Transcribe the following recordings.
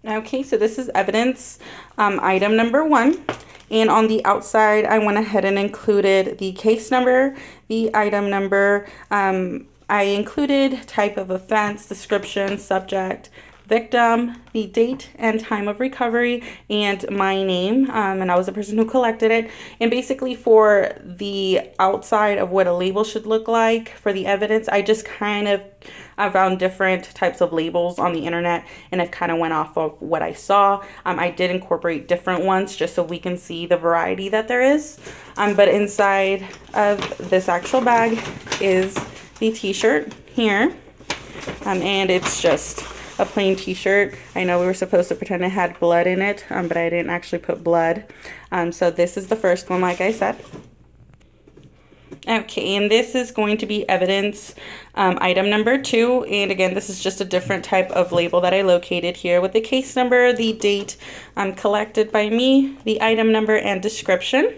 Okay, so this is evidence item number 1. And on the outside, I went ahead and included the case number, the item number. I included type of offense, description, subject, victim, the date and time of recovery, and my name. And I was the person who collected it. And basically for the outside of what a label should look like for the evidence, I just I found different types of labels on the internet, and I've kind of went off of what I saw. I did incorporate different ones just so we can see the variety that there is. But inside of this actual bag is the t-shirt here. And it's just a plain t-shirt. I know we were supposed to pretend it had blood in it, but I didn't actually put blood. So this is the first one, like I said. Okay, and this is going to be evidence item number 2. And again, this is just a different type of label that I located here with the case number, the date collected by me, the item number, and description.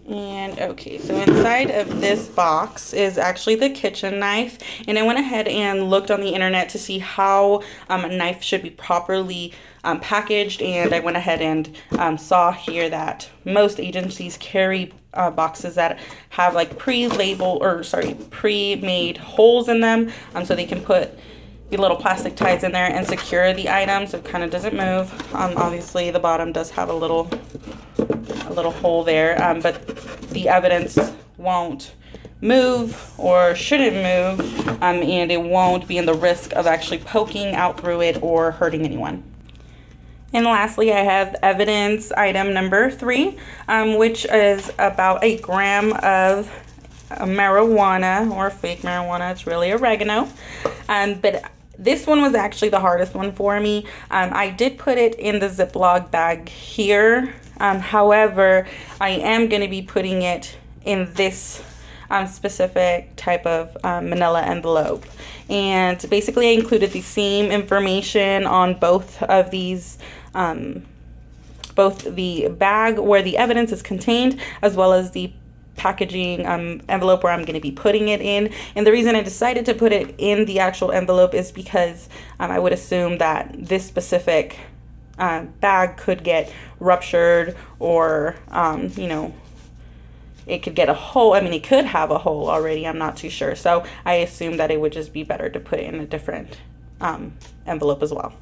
And okay, so inside of this box is actually the kitchen knife, and I went ahead and looked on the internet to see how a knife should be properly packaged, and I went ahead and saw here that most agencies carry boxes that have like pre-made holes in them, so they can put the little plastic ties in there and secure the item so it kind of doesn't move. Obviously the bottom does have a little hole there, but the evidence won't move or shouldn't move, and it won't be in the risk of actually poking out through it or hurting anyone. And lastly, I have evidence item number 3, which is about a gram of marijuana, or fake marijuana. It's really oregano, but this one was actually the hardest one for me. I did put it in the Ziploc bag here. However, I am going to be putting it in this specific type of manila envelope. And basically I included the same information on both of these, both the bag where the evidence is contained, as well as the packaging envelope where I'm going to be putting it in. And the reason I decided to put it in the actual envelope is because I would assume that this specific bag could get ruptured, or you know, it could get a hole. I mean, it could have a hole already, I'm not too sure. So I assumed that it would just be better to put it in a different envelope as well.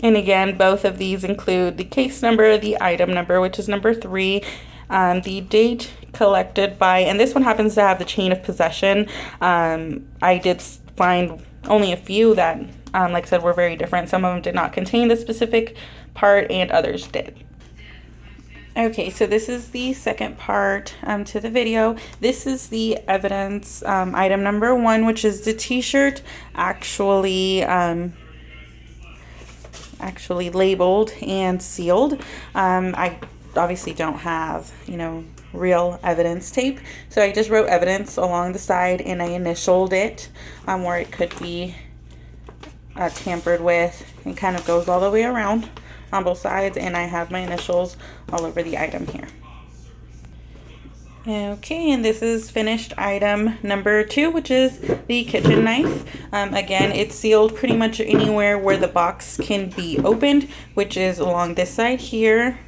And again, both of these include the case number, the item number, which is number 3, the date collected by, and this one happens to have the chain of possession. I did find only a few that, like I said, were very different. Some of them did not contain the specific part, and others did. Okay, so this is the second part to the video. This is the evidence item number 1, which is the t-shirt actually labeled and sealed. I obviously don't have, you know, real evidence tape, so I just wrote evidence along the side, and I initialed it where it could be tampered with, and kind of goes all the way around on both sides, and I have my initials all over the item here. Okay, and this is finished item number 2, which is the kitchen knife. Again, it's sealed pretty much anywhere where the box can be opened, which is along this side here,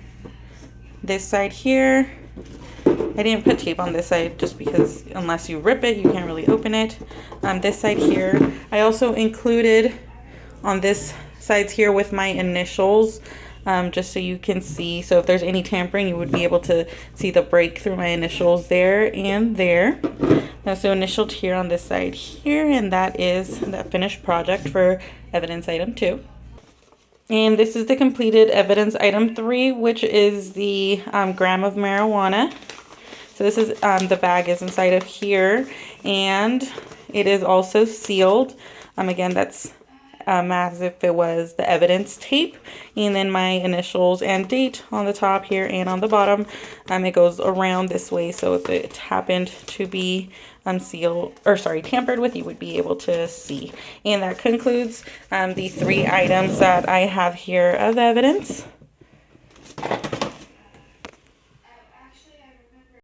this side here. I didn't put tape on this side just because unless you rip it, you can't really open it. This side here. I also included on this sides here with my initials, just so you can see. So if there's any tampering, you would be able to see the break through my initials there and there. So initialed here on this side here, and that is the finished project for evidence item 2. And this is the completed evidence item 3, which is the gram of marijuana. So this is the bag is inside of here, and it is also sealed. Again, that's as if it was the evidence tape, and then my initials and date on the top here and on the bottom. It goes around this way, so if it happened to be tampered with, you would be able to see. And that concludes the 3 items that I have here of evidence.